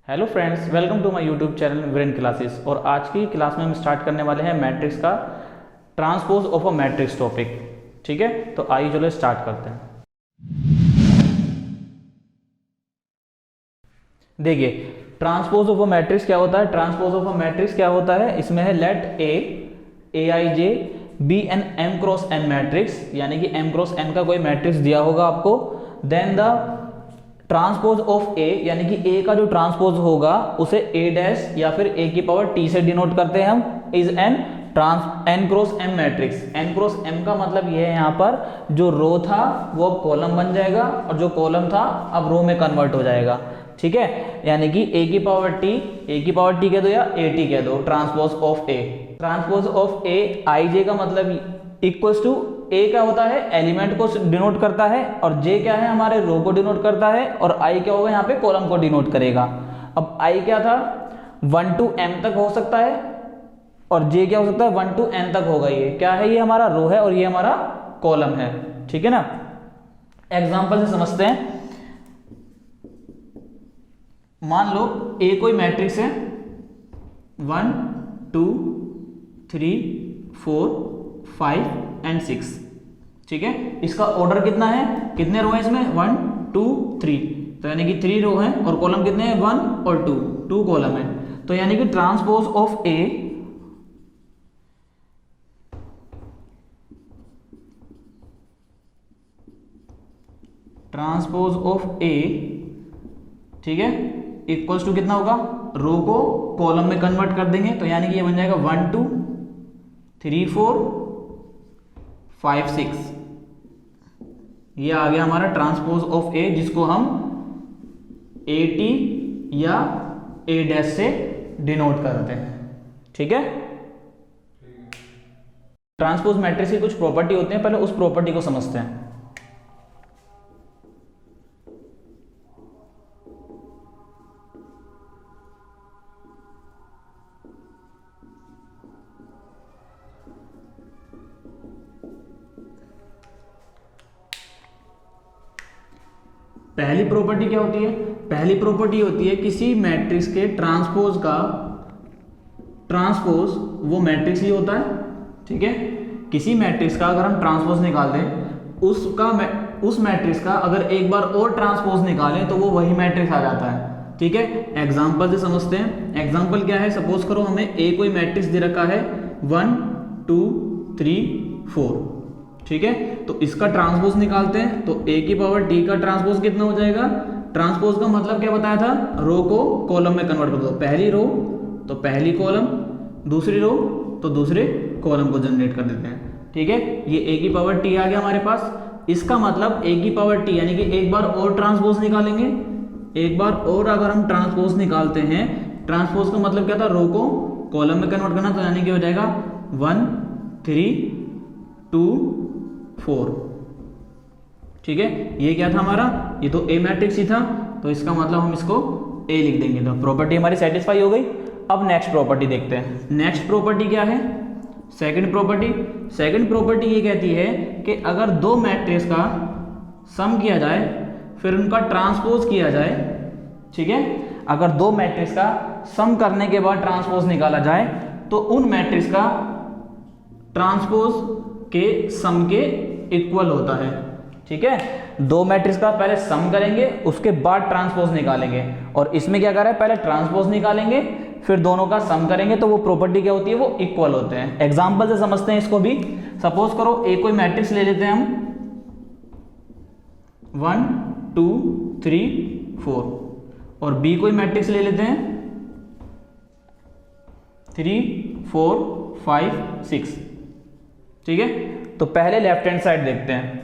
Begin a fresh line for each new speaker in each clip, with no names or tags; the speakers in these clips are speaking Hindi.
Hello friends, welcome to my YouTube channel Viren classes. और आज की क्लास में हम स्टार्ट करने वाले हैं मैट्रिक्स का transpose of a matrix topic. ठीक है, तो आइए चलो स्टार्ट करते हैं। देखिए, ट्रांसपोज ऑफ अ मैट्रिक्स क्या होता है। ट्रांसपोज ऑफ अ मैट्रिक्स क्या होता है, इसमें है let A I J B N M cross N matrix, यानी कि एम क्रॉस एन का कोई मैट्रिक्स दिया होगा आपको। देन द ट्रांसपोज ऑफ ए, यानी कि ए का जो ट्रांसपोज होगा उसे ए डैश या फिर ए की पावर टी से डिनोट करते हैं हम, is an N cross M matrix. N cross M का मतलब ये है, यहाँ पर जो रो था वो अब कॉलम बन जाएगा और जो कॉलम था अब रो में कन्वर्ट हो जाएगा। ठीक है, यानी कि ए की पावर टी कह दो या ए टी कह दो, transpose of A. Transpose of A I J का मतलब इक्वल्स टू ए क्या होता है, एलिमेंट को डिनोट करता है, और जे क्या है, हमारे रो को डिनोट करता है, और आई क्या होगा, यहाँ पे कॉलम को डिनोट करेगा। अब आई क्या था, 1 to m तक हो सकता है, और जे क्या हो सकता है, 1 to n तक होगा। ये क्या है, ये हमारा रो है और ये हमारा कॉलम है। ठीक है ना, एग्जाम्पल से समझते हैं। मान लो ए कोई मैट्रिक्स है 1 2 3 4 5 एंड 6। ठीक है, इसका ऑर्डर कितना है, कितने रो है इसमें, 1 2 3, तो यानी कि 3 रो है, और कॉलम कितने हैं, 1 और 2 कॉलम है। तो यानी कि ट्रांसपोज ऑफ ए ठीक है, इक्वल्स टू कितना होगा, रो को कॉलम में कन्वर्ट कर देंगे, तो यानी कि ये बन जाएगा 1 2 3 4 5 6। ये आ गया हमारा ट्रांसपोज ऑफ ए, जिसको हम ए टी या ए डैश से डिनोट करते हैं। ठीक है, ट्रांसपोज मैट्रिक्स की कुछ प्रॉपर्टी होती है, पहले उस प्रॉपर्टी को समझते हैं। पहली प्रॉपर्टी क्या होती है, पहली प्रॉपर्टी होती है किसी मैट्रिक्स के ट्रांसपोज का ट्रांसपोज वो मैट्रिक्स ही होता है। ठीक है, किसी मैट्रिक्स का अगर हम ट्रांसपोज निकाल दें, उस मैट्रिक्स का अगर एक बार और ट्रांसपोज निकालें तो वो वही मैट्रिक्स आ जाता है। ठीक है, एग्जांपल से समझते हैं। एग्जांपल क्या है, सपोज करो हमें ए कोई मैट्रिक्स दे रखा है 1 2 3 4। ठीक है, तो इसका ट्रांसपोज निकालते हैं, तो ए की पावर टी का ट्रांसपोज कितना हो जाएगा। ट्रांसपोज का मतलब क्या बताया था, रो को कॉलम में कन्वर्ट कर दो, पहली रो तो पहली कॉलम, दूसरी रो तो दूसरे कॉलम को जनरेट कर देते हैं। ठीक है, ये ए की पावर टी आ गया हमारे पास। इसका मतलब ए की पावर टी, यानी कि एक बार और ट्रांसपोज निकालेंगे, एक बार और अगर हम ट्रांसपोज निकालते हैं, ट्रांसपोज का मतलब क्या था, रो को कॉलम में कन्वर्ट करना, तो यानी कि हो जाएगा 1 3 2 4। ठीक है, ये क्या था हमारा, ये तो ए मैट्रिक्स ही था, तो इसका मतलब हम इसको ए लिख देंगे। तो प्रॉपर्टी हमारी सेटिस्फाई हो गई। अब नेक्स्ट प्रॉपर्टी देखते हैं। नेक्स्ट प्रॉपर्टी क्या है, सेकंड प्रॉपर्टी ये कहती है कि अगर दो मैट्रिक्स का सम किया जाए फिर उनका ट्रांसपोज किया जाए। ठीक है, अगर दो मैट्रिक्स का सम करने के बाद ट्रांसपोज निकाला जाए तो उन मैट्रिक्स का ट्रांसपोज के सम के इक्वल होता है। ठीक है, दो मैट्रिक्स का पहले सम करेंगे, उसके बाद ट्रांसपोज निकालेंगे, और इसमें क्या कर रहा है, पहले ट्रांसपोज निकालेंगे फिर दोनों का सम करेंगे, तो वो प्रॉपर्टी क्या होती है, वो इक्वल होते हैं। एग्जांपल से समझते हैं इसको भी। सपोज करो ए कोई मैट्रिक्स ले लेते हैं हम 1 2 3 4, और बी कोई मैट्रिक्स ले लेते हैं 3 4 5 6। ठीक है, तो पहले लेफ्ट हैंड साइड देखते हैं।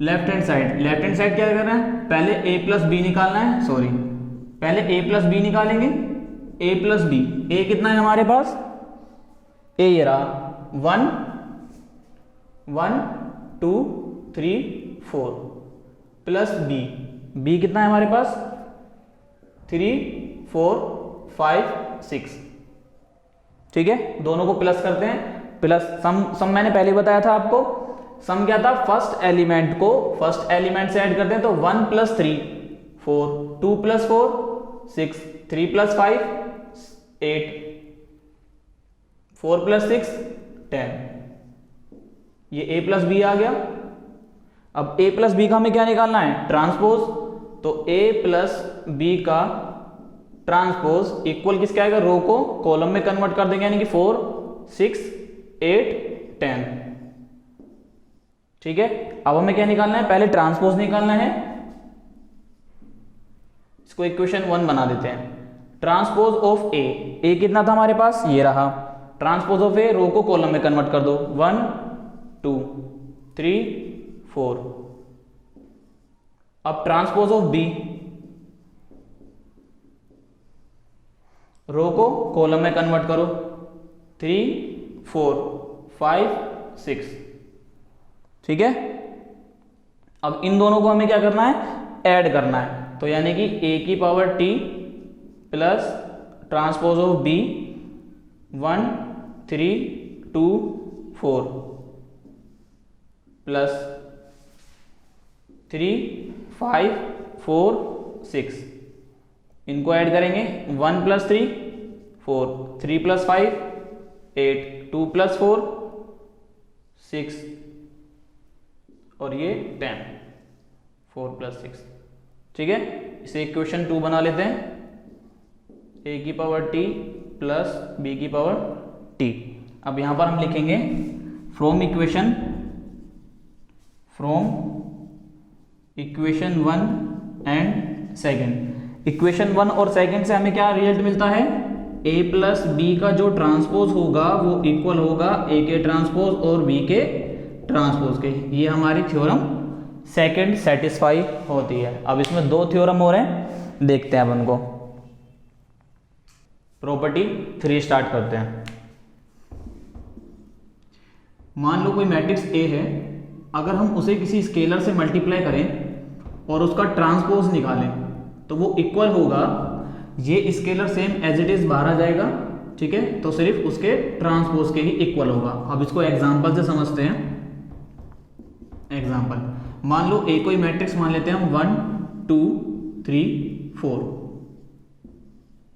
लेफ्ट हैंड साइड क्या करना है, पहले a प्लस बी निकालना है, पहले a प्लस बी निकालेंगे, a प्लस बी, a कितना है हमारे पास, a ये रहा 1 1 2 3 4 प्लस b कितना है हमारे पास 3 4 5 6। ठीक है, दोनों को प्लस करते हैं, प्लस सम मैंने पहले बताया था आपको, सम क्या था, फर्स्ट एलिमेंट से ऐड करते हैं, तो 1 + 3 4, 2 + 4 6, 3 + 5 8, 4 + 6 10, ये a + b आ गया। अब a + b का हमें क्या निकालना है, ट्रांसपोज। तो a + b का ट्रांसपोज इक्वल किसके आएगा, रो को कॉलम में कन्वर्ट कर देंगे, यानी कि 4, 6, 8, 10। ठीक है, अब हमें क्या निकालना है, पहले ट्रांसपोज निकालना है। इसको इक्वेशन 1 बना देते हैं। ट्रांसपोज ऑफ ए कितना था हमारे पास, ये रहा। ट्रांसपोज ऑफ ए, रो को कॉलम में कन्वर्ट कर दो, 1, 2, 3, 4। अब ट्रांसपोज ऑफ बी, रो को कॉलम में कन्वर्ट करो, 3, 4, 5, 6। ठीक है, अब इन दोनों को हमें क्या करना है, ऐड करना है। तो यानी कि a⁻t plus transpose of b 1, 3, 2, 4 plus 3, 5, 4, 6। इनको ऐड करेंगे, 1 + 3 4, 3 + 5 8, 2 + 4 6 और ये 10, 4 + 6। ठीक है, इसे इक्वेशन 2 बना लेते हैं, a⁻t प्लस b⁻t। अब यहां पर हम लिखेंगे from equation 1 and second. Equation 1 और सेकंड से हमें क्या रिजल्ट मिलता है, a + b का जो ट्रांसपोज होगा वो इक्वल होगा a के ट्रांसपोज और b के ट्रांसपोज के। ये हमारी थ्योरम सेकंड सेटिस्फाई होती है। अब इसमें 2 थ्योरम हो रहे हैं, देखते हैं अब उनको। प्रॉपर्टी 3 स्टार्ट करते हैं। मान लो कोई मैट्रिक्स A है, अगर हम उसे किसी स्केलर से मल्टीप्लाई करें और उसका ट्रांसपोज निकालें तो वो इक्वल होगा, ये scalar same as it is बाहर आ जाएगा। ठीक है, तो सिर्फ उसके ट्रांसपोज के ही इक्वल होगा। अब इसको एग्जांपल से समझते हैं। एग्जांपल, मान लो A कोई मैट्रिक्स मान लेते हैं हम 1, 2, 3, 4।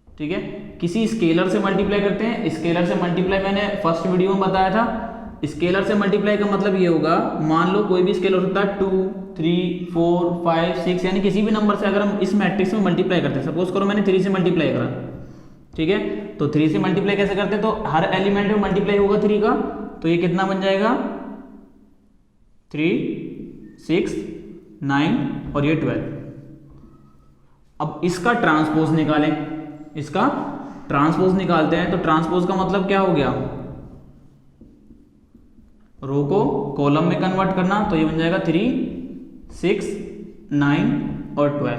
ठीक है, किसी स्केलर से मल्टीप्लाई करते हैं। स्केलर से मल्टीप्लाई मैंने फर्स्ट वीडियो में बताया था। स्केलर से मल्टीप्लाई का मतलब ये होगा, मान लो कोई भी स्केलर होता है 2, 3, 4, 5, 6, यानी किसी भी नंबर से अगर हम इस मैट्रिक्स में मल्टीप्लाई करते हैं। सपोज करो मैंने 3 से मल्टीप्लाई करा। ठीक है, तो 3 से मल्टीप्लाई कैसे करते हैं, तो हर एलिमेंट में मल्टीप्लाई होगा 3 का, तो ये कितना बन जाएगा, 3, 6, 9 और ये 12। अब इसका ट्रांसपोज निकालें, इसका ट्रांसपोज निकालते हैं। तो ट्रांसपोज का मतलब क्या हो गया, रो को कॉलम में कन्वर्ट करना। तो ये बन जाएगा 3, 6, 9 और 12।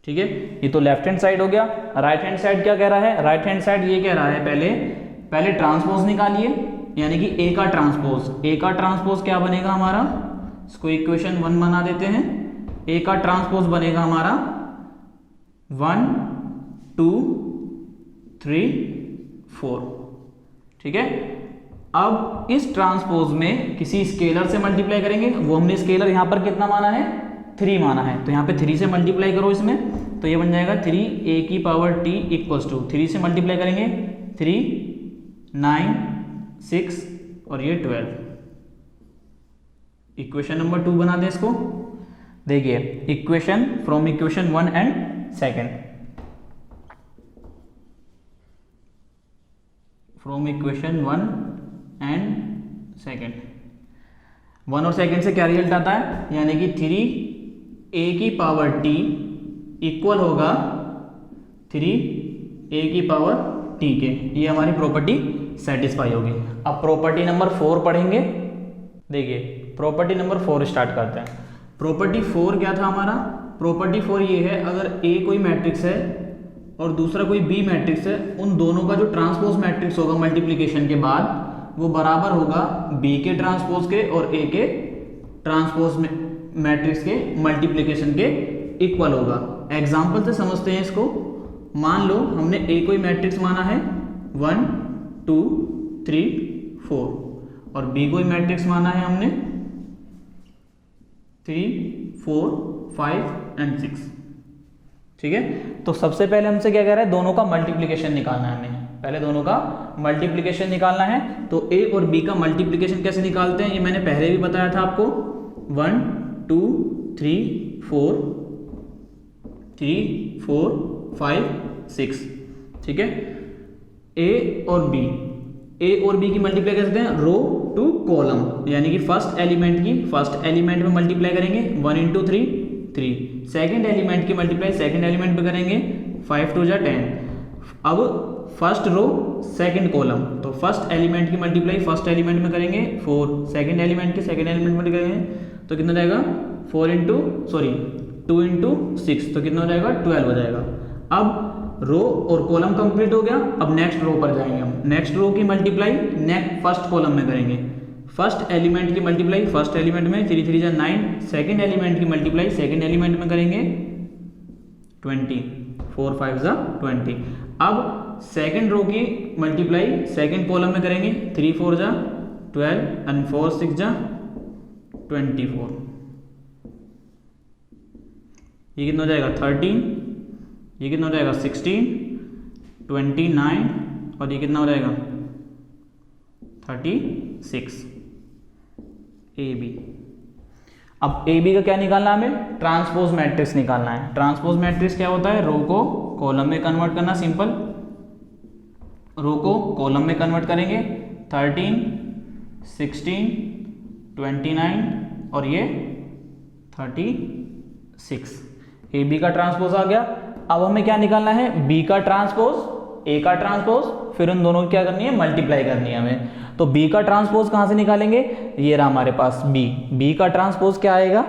ठीक है, ये तो लेफ्ट हैंड साइड हो गया। राइट हैंड साइड क्या कह रहा है, राइट हैंड साइड ये कह रहा है पहले ट्रांसपोज निकालिए, यानी कि ए का ट्रांसपोज। ए का ट्रांसपोज क्या बनेगा हमारा, इसको इक्वेशन 1 बना देते हैं। ए का ट्रांसपोज बनेगा हमारा 1, 2, 3, 4। ठीक है, अब इस ट्रांसपोज में किसी स्केलर से मल्टीप्लाई करेंगे। वो हमने स्केलर यहां पर कितना माना है, 3 माना है, तो यहां पे 3 से मल्टीप्लाई करो इसमें, तो ये बन जाएगा 3a⁻t = 3 से मल्टीप्लाई करेंगे 3, 9, 6 और ये 12। इक्वेशन नंबर 2 बना दें इसको। देखिए equation from equation 1 and second, from equation 1 and second. 1 और सेकंड से क्या रिजल्ट आता है, यानी कि 3a⁻t इक्वल होगा 3a⁻t के। ये हमारी प्रॉपर्टी सेटिस्फाई होगी। अब प्रॉपर्टी नंबर 4 पढ़ेंगे। देखिए प्रॉपर्टी नंबर 4 स्टार्ट करते हैं। प्रॉपर्टी 4 क्या था हमारा, प्रॉपर्टी 4 ये है, अगर A कोई मैट्रिक्स है और दूसरा कोई B मैट्रिक्स है, उन दोनों का जो ट्रांसपोज मैट्रिक्स होगा मल्टीप्लिकेशन के बाद वो बराबर होगा B के ट्रांसपोज के और A के ट्रांसपोज मैट्रिक्स के मल्टीप्लिकेशन के इक्वल होगा। एग्जाम्पल से समझते हैं इसको। मान लो हमने A कोई मैट्रिक्स माना है 1, 2, 3, 4 और B कोई मैट्रिक्स माना है हमने 3, 4, 5 एंड 6। ठीक है। तो सबसे पहले हमसे क्या कह रहा है, दोनों का मल्टीप्लिकेशन निकालना है हमें, पहले दोनों का मल्टीप्लिकेशन निकालना है। तो ए और बी का मल्टीप्लिकेशन कैसे निकालते हैं, ये मैंने पहले भी बताया था आपको। 1 2 3 4 5 6, ठीक है। ए और बी की मल्टीप्लाई कर सकते हैं रो टू कॉलम, यानी कि फर्स्ट एलिमेंट में मल्टीप्लाई करेंगे 1 इंटू 3 3, सेकेंड एलिमेंट की मल्टीप्लाई सेकेंड एलिमेंट में करेंगे 5 2 जा 10। अब फर्स्ट रो सेकेंड कॉलम, तो फर्स्ट एलिमेंट की मल्टीप्लाई फर्स्ट एलिमेंट में करेंगे 4, सेकेंड एलिमेंट की सेकेंड एलिमेंट में करेंगे तो कितना जाएगा 2 इंटू 6, तो कितना हो जाएगा 12 हो जाएगा। अब रो और कॉलम कंप्लीट हो गया। अब नेक्स्ट रो पर जाएंगे हम, नेक्स्ट रो की मल्टीप्लाई फर्स्ट कॉलम में करेंगे, फर्स्ट एलिमेंट की मल्टीप्लाई फर्स्ट एलिमेंट में 3 3 जा 9, सेकेंड एलिमेंट की मल्टीप्लाई सेकेंड एलिमेंट में करेंगे 20, 4 5 जा 20। अब सेकेंड रो की मल्टीप्लाई सेकेंड कॉलम में करेंगे 3 4 जा 12 एंड 4 6 जा 24, ये कितना हो जाएगा 13, ये कितना हो जाएगा 16 29 और ये कितना हो जाएगा 36 ए बी। अब ए बी का क्या निकालना है हमें, ट्रांसपोज मैट्रिक्स निकालना है। ट्रांसपोज मैट्रिक्स क्या होता है, रो को कॉलम में कन्वर्ट करना, सिंपल रो को कॉलम में कन्वर्ट करेंगे 13 16 29 और ये 36, ए बी का ट्रांसपोज आ गया। अब हमें क्या निकालना है, बी का ट्रांसपोज ए का ट्रांसपोज, फिर उन दोनों की क्या करनी है मल्टीप्लाई करनी है हमें। तो बी का ट्रांसपोज कहां से निकालेंगे, ये रहा हमारे पास बी का ट्रांसपोज क्या आएगा,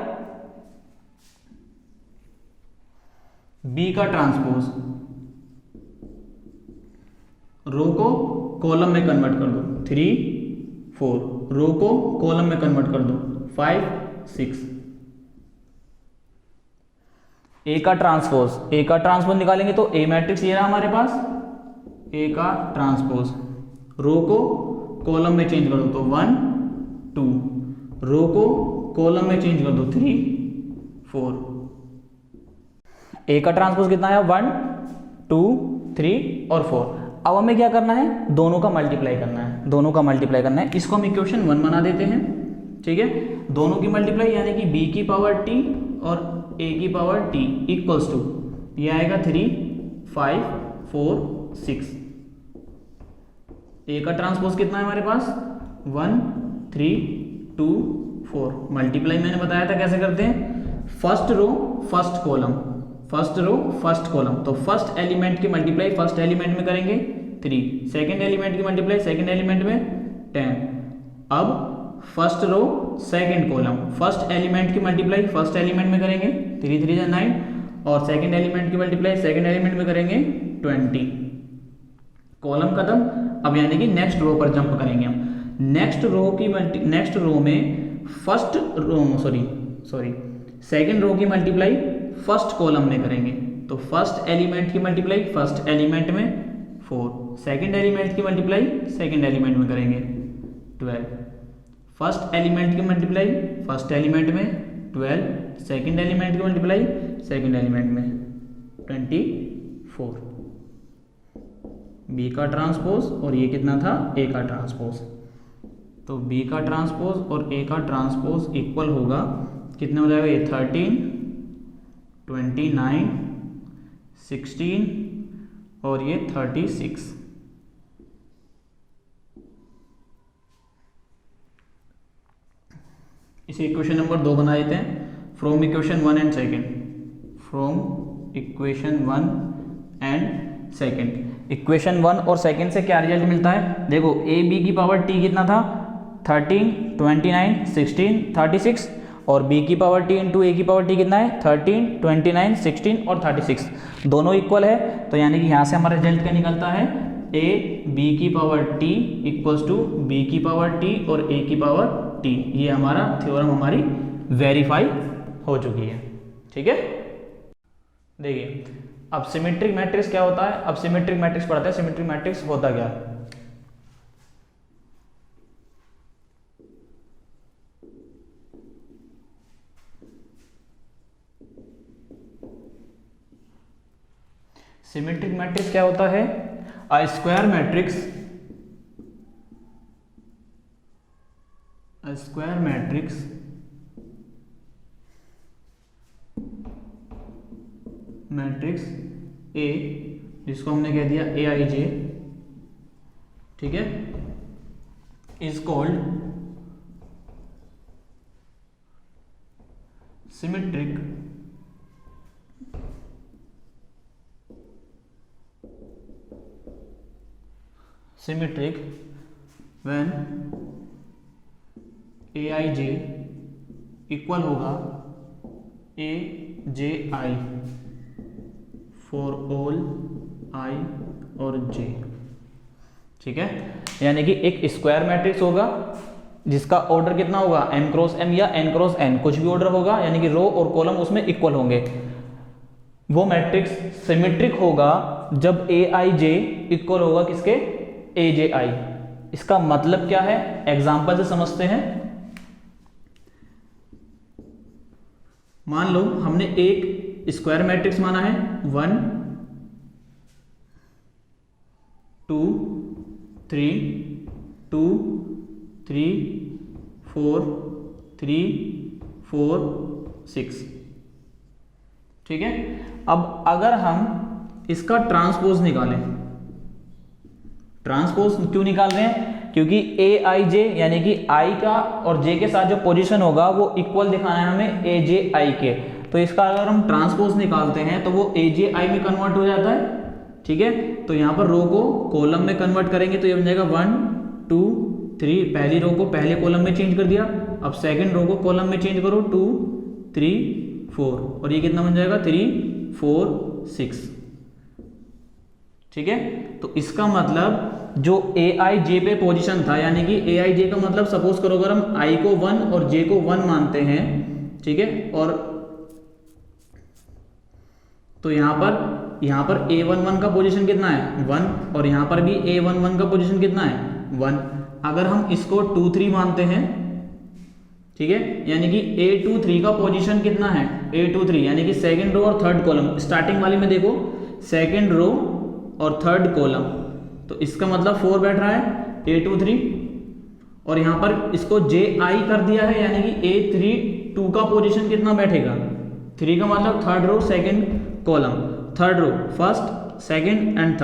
बी का ट्रांसपोज रो को कॉलम में कन्वर्ट कर दो 3 4, रो को कॉलम में कन्वर्ट कर दो 5 6। ए का ट्रांसपोज निकालेंगे तो ए मैट्रिक्स ये रहा हमारे पास, ए का ट्रांसपोज रो को कॉलम में चेंज कर दो तो 1 2, रो को कॉलम में चेंज कर दो 3 4। ए का ट्रांसपोज कितना है 1 2 3 और 4। अब हमें क्या करना है, दोनों का मल्टीप्लाई करना है, इसको हम इक्वेशन 1 बना देते हैं, ठीक है। दोनों की मल्टीप्लाई यानी कि b की पावर t और a की पावर t इक्वल्स टू, ये आएगा 3 5 4 6। a का ट्रांसपोज कितना है हमारे पास 1 3 2 4। मल्टीप्लाई मैंने बताया था कैसे करते हैं, फर्स्ट रो फर्स्ट कॉलम, तो फर्स्ट एलिमेंट की मल्टीप्लाई फर्स्ट एलिमेंट में करेंगे 3, सेकेंड एलिमेंट की मल्टीप्लाई सेकेंड एलिमेंट में 10। अब first row second column, first element की मल्टीप्लाई फर्स्ट एलिमेंट में करेंगे 3 3 जा 9 और सेकेंड एलिमेंट की मल्टीप्लाई सेकेंड एलिमेंट में करेंगे 20। कॉलम खत्म। अब यानी कि नेक्स्ट रो पर जंप करेंगे हम, नेक्स्ट रो में सेकेंड रो की मल्टीप्लाई फर्स्ट कॉलम में करेंगे, तो फर्स्ट एलिमेंट की मल्टीप्लाई फर्स्ट एलिमेंट में 4, सेकेंड एलिमेंट की मल्टीप्लाई सेकेंड एलिमेंट में करेंगे 12, फर्स्ट एलिमेंट की मल्टीप्लाई फर्स्ट एलिमेंट में 12, सेकेंड एलिमेंट की मल्टीप्लाई सेकेंड एलिमेंट में 24। बी का ट्रांसपोज और ये कितना था ए का ट्रांसपोज, तो बी का ट्रांसपोज और ए का ट्रांसपोज इक्वल होगा, कितने हो जाएगा ये 13 29 16 और ये 36। इसे इक्वेशन नंबर 2 बना देते हैं, from equation 1 and second. Equation 1 और सेकेंड से क्या रिजल्ट मिलता है, देखो ए बी की पावर टी कितना था 13 29 16 36 और b की पावर t इंटू ए की पावर t कितना है 13 29 16 और 36, दोनों इक्वल है। तो यानी कि यहाँ से हमारा रिजल्ट क्या निकलता है, a b की power t equals to b की पावर t और a की पावर t। ये हमारा थ्योरम हमारी वेरीफाई हो चुकी है, ठीक है। देखिए अब सिमेट्रिक मैट्रिक्स क्या होता है, अब सिमेट्रिक मैट्रिक्स पढ़ते हैं। सिमेट्रिक मैट्रिक्स होता क्या है, सिमेट्रिक मैट्रिक्स क्या होता है? A square matrix, a square matrix matrix A, जिसको हमने कह दिया ए आई जे, ठीक है, is called symmetric when A I J equal होगा ए जे आई फॉर ऑल आई और जे, ठीक है। यानी कि एक स्क्वायर मैट्रिक्स होगा जिसका ऑर्डर कितना होगा, m क्रॉस m या n क्रॉस n, कुछ भी ऑर्डर होगा, यानी कि रो और कॉलम उसमें इक्वल होंगे। वो मैट्रिक्स सिमेट्रिक होगा जब ए आई जे इक्वल होगा किसके, ए जे आई। इसका मतलब क्या है, एग्जांपल से समझते हैं। मान लो हमने एक स्क्वायर मैट्रिक्स माना है 1 2 3 2 3 4 3 4 6, ठीक है। अब अगर हम इसका ट्रांसपोज निकालें, ट्रांसपोज क्यों निकाल रहे हैं, क्योंकि ए आई जे यानी कि आई का और जे के साथ जो पोजीशन होगा वो इक्वल दिखाना है हमें ए जे आई के। तो इसका अगर हम ट्रांसपोज निकालते हैं तो वो ए जे आई में कन्वर्ट हो जाता है, ठीक है। तो यहाँ पर रो को कॉलम में कन्वर्ट करेंगे तो ये बन जाएगा 1 2 3, पहली रो को पहले कॉलम में चेंज कर दिया, अब सेकंड रो को कॉलम में चेंज करो 2 3 4, और ये कितना बन जाएगा 3 4 6, ठीक है। तो इसका मतलब जो ए आई जे पे पोजीशन था, यानी कि ए आई जे का मतलब सपोज करो अगर हम आई को 1 और जे को 1 मानते हैं, ठीक है, और तो यहाँ पर A11 का पोजीशन कितना है 1, और यहाँ पर भी A11 का पोजीशन कितना है 1। अगर हम इसको 2 3 मानते हैं, ठीक है, यानी कि A23 का पोजीशन कितना है A23, यानी कि सेकंड रो और थर्ड कॉलम, स्टार्टिंग वाली में देखो सेकंड रो और थर्ड कॉलम, तो इसका मतलब 4 बैठ रहा है A23, और यहाँ पर इसको JI कर दिया है, यानी कि A32 का पोजीशन कितना बैठेगा 3 का मतलब third row second column, third row first second and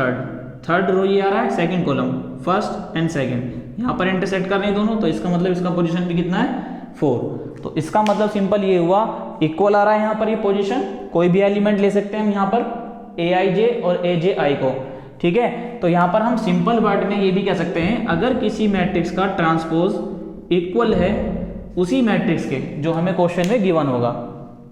third row ये आ रहा है second column first and second, यहाँ पर इंटरसेक्ट कर रहे हैं दोनों, तो इसका मतलब इसका पोजीशन भी कितना है 4। तो इसका मतलब सिंपल ये हुआ, इक्वल आ रहा है यहाँ पर ये पोजीशन, कोई भी एलिमेंट ले सकते हैं हम यहाँ पर ए आई जे और ए जे आई को, ठीक है। तो यहाँ पर हम सिंपल वर्ड में ये भी कह सकते हैं, अगर किसी मैट्रिक्स का ट्रांसपोज इक्वल है उसी मैट्रिक्स के जो हमें क्वेश्चन में गिवन होगा,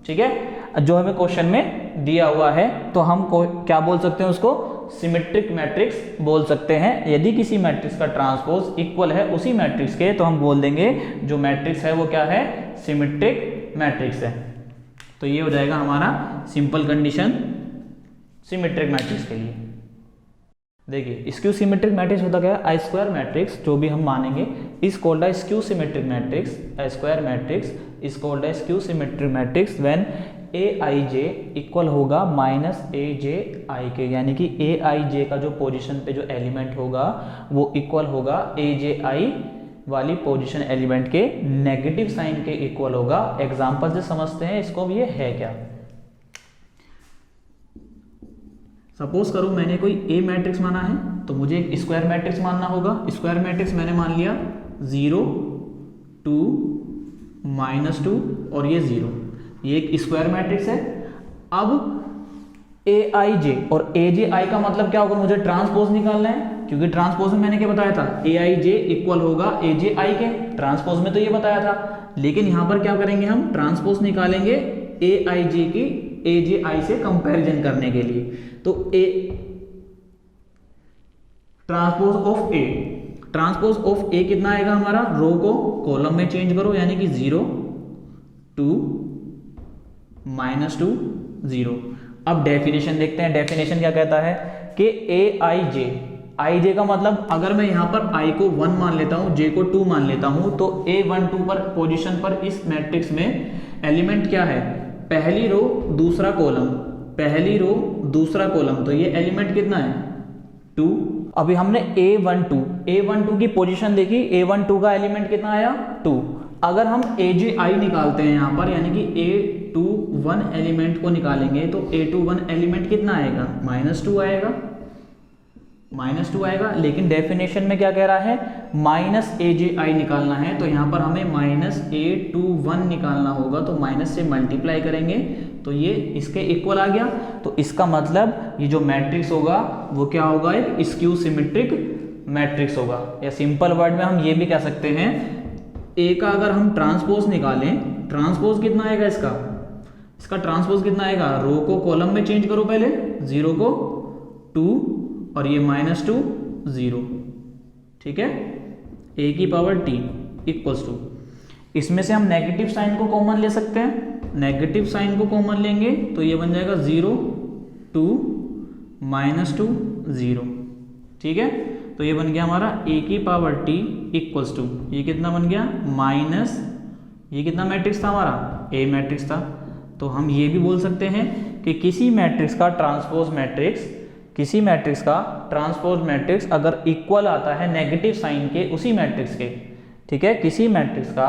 ठीक है, जो हमें क्वेश्चन में दिया हुआ है, तो हम क्या बोल सकते हैं उसको, सिमेट्रिक मैट्रिक्स बोल सकते हैं। यदि किसी मैट्रिक्स का ट्रांसपोज इक्वल है उसी मैट्रिक्स के, तो हम बोल देंगे जो मैट्रिक्स है वो क्या है, सिमेट्रिक मैट्रिक्स है। तो ये हो जाएगा हमारा सिंपल कंडीशन सिमेट्रिक मैट्रिक्स के लिए। देखिए स्क्यू सिमेट्रिक मैट्रिक्स होता क्या है, आई स्क्वायर मैट्रिक्स जो भी हम मानेंगे is called a skew symmetric matrix, a square matrix is called a skew symmetric matrix when A I J equal होगा माइनस ए जे आई के, यानी कि ए आई जे का जो पोजीशन पे जो एलिमेंट होगा वो इक्वल होगा ए जे आई वाली पोजीशन एलिमेंट के नेगेटिव साइन के इक्वल होगा। एग्जांपल से समझते हैं इसको, ये है क्या। सपोज करो मैंने कोई ए मैट्रिक्स माना है, तो मुझे एक स्क्वायर मैट्रिक्स मानना होगा। स्क्वायर मैट्रिक्स मैंने मान लिया 0 2 -2 और ये 0, ये एक स्क्वायर मैट्रिक्स है। अब ए आई जे और ए जे आई का मतलब क्या होगा, मुझे ट्रांसपोज निकालना है, क्योंकि ट्रांसपोज में मैंने क्या बताया था, ए आई जे इक्वल होगा ए जे आई के, ट्रांसपोज में तो ये बताया था। लेकिन यहां पर क्या करेंगे, हम ट्रांसपोज निकालेंगे ए आई जे की ए जे आई से कंपैरिजन करने के लिए। तो ए ट्रांसपोज ऑफ ए कितना आएगा हमारा, रो को कॉलम में चेंज करो, यानी कि 0 2 -2 0। अब डेफिनेशन देखते हैं, डेफिनेशन क्या कहता है कि ए आई जे का मतलब अगर मैं यहां पर आई को 1 मान लेता हूं, जे को 2 मान लेता हूं, तो A12 पर पोजीशन पर इस मैट्रिक्स में एलिमेंट क्या है, पहली रो दूसरा कॉलम, पहली रो दूसरा कॉलम, तो ये एलिमेंट कितना है 2। अभी हमने A12 की पोजीशन देखी, A12 का एलिमेंट कितना आया 2। अगर हम AJ निकालते हैं यहाँ पर, यानी कि A21 एलिमेंट को निकालेंगे तो A21 एलिमेंट कितना आएगा -2 आएगा, -2 आएगा। लेकिन डेफिनेशन में क्या कह रहा है, -AJ निकालना है, तो यहाँ पर हमें -A21 निकालना होगा, तो माइनस से मल्टीप्लाई करेंगे तो ये इसके इक्वल आ गया। तो इसका मतलब ये जो मैट्रिक्स होगा वो क्या होगा, एक स्क्यू सिमेट्रिक मैट्रिक्स होगा। या सिंपल वर्ड में हम ये भी कह सकते हैं, ए का अगर हम ट्रांसपोज निकालें, ट्रांसपोज कितना आएगा इसका ट्रांसपोज कितना आएगा, रो को कॉलम में चेंज करो पहले, 0 को 2 और ये -2 0, ठीक है। a की पावर t इक्वल्स टू, इसमें से हम नेगेटिव साइन को कॉमन ले सकते हैं, नेगेटिव साइन को कॉमन लेंगे तो ये बन जाएगा 0 2 -2 0, ठीक है। तो ये बन गया हमारा a की पावर t इक्वल्स टू, ये कितना बन गया माइनस, ये कितना मैट्रिक्स था हमारा, a मैट्रिक्स था। तो हम ये भी बोल सकते हैं कि किसी मैट्रिक्स का ट्रांसपोज मैट्रिक्स अगर इक्वल आता है नेगेटिव साइन के उसी मैट्रिक्स के, ठीक है, किसी मैट्रिक्स का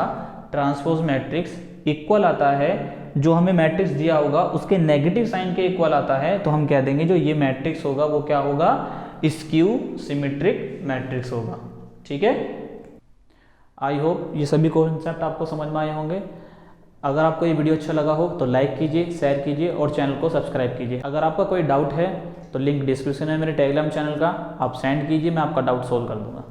ट्रांसपोज मैट्रिक्स इक्वल आता है, जो हमें मैट्रिक्स दिया होगा उसके नेगेटिव साइन के इक्वल आता है, तो हम कह देंगे जो ये मैट्रिक्स होगा वो क्या होगा, स्क्यू सिमेट्रिक मैट्रिक्स होगा, ठीक है। आई होप ये सभी कॉन्सेप्ट आपको समझ में आए होंगे। अगर आपको ये वीडियो अच्छा लगा हो तो लाइक कीजिए, शेयर कीजिए और चैनल को सब्सक्राइब कीजिए। अगर आपका कोई डाउट है तो लिंक डिस्क्रिप्शन में मेरे टेलीग्राम चैनल का, आप सेंड कीजिए, मैं आपका डाउट सोल्व कर दूंगा।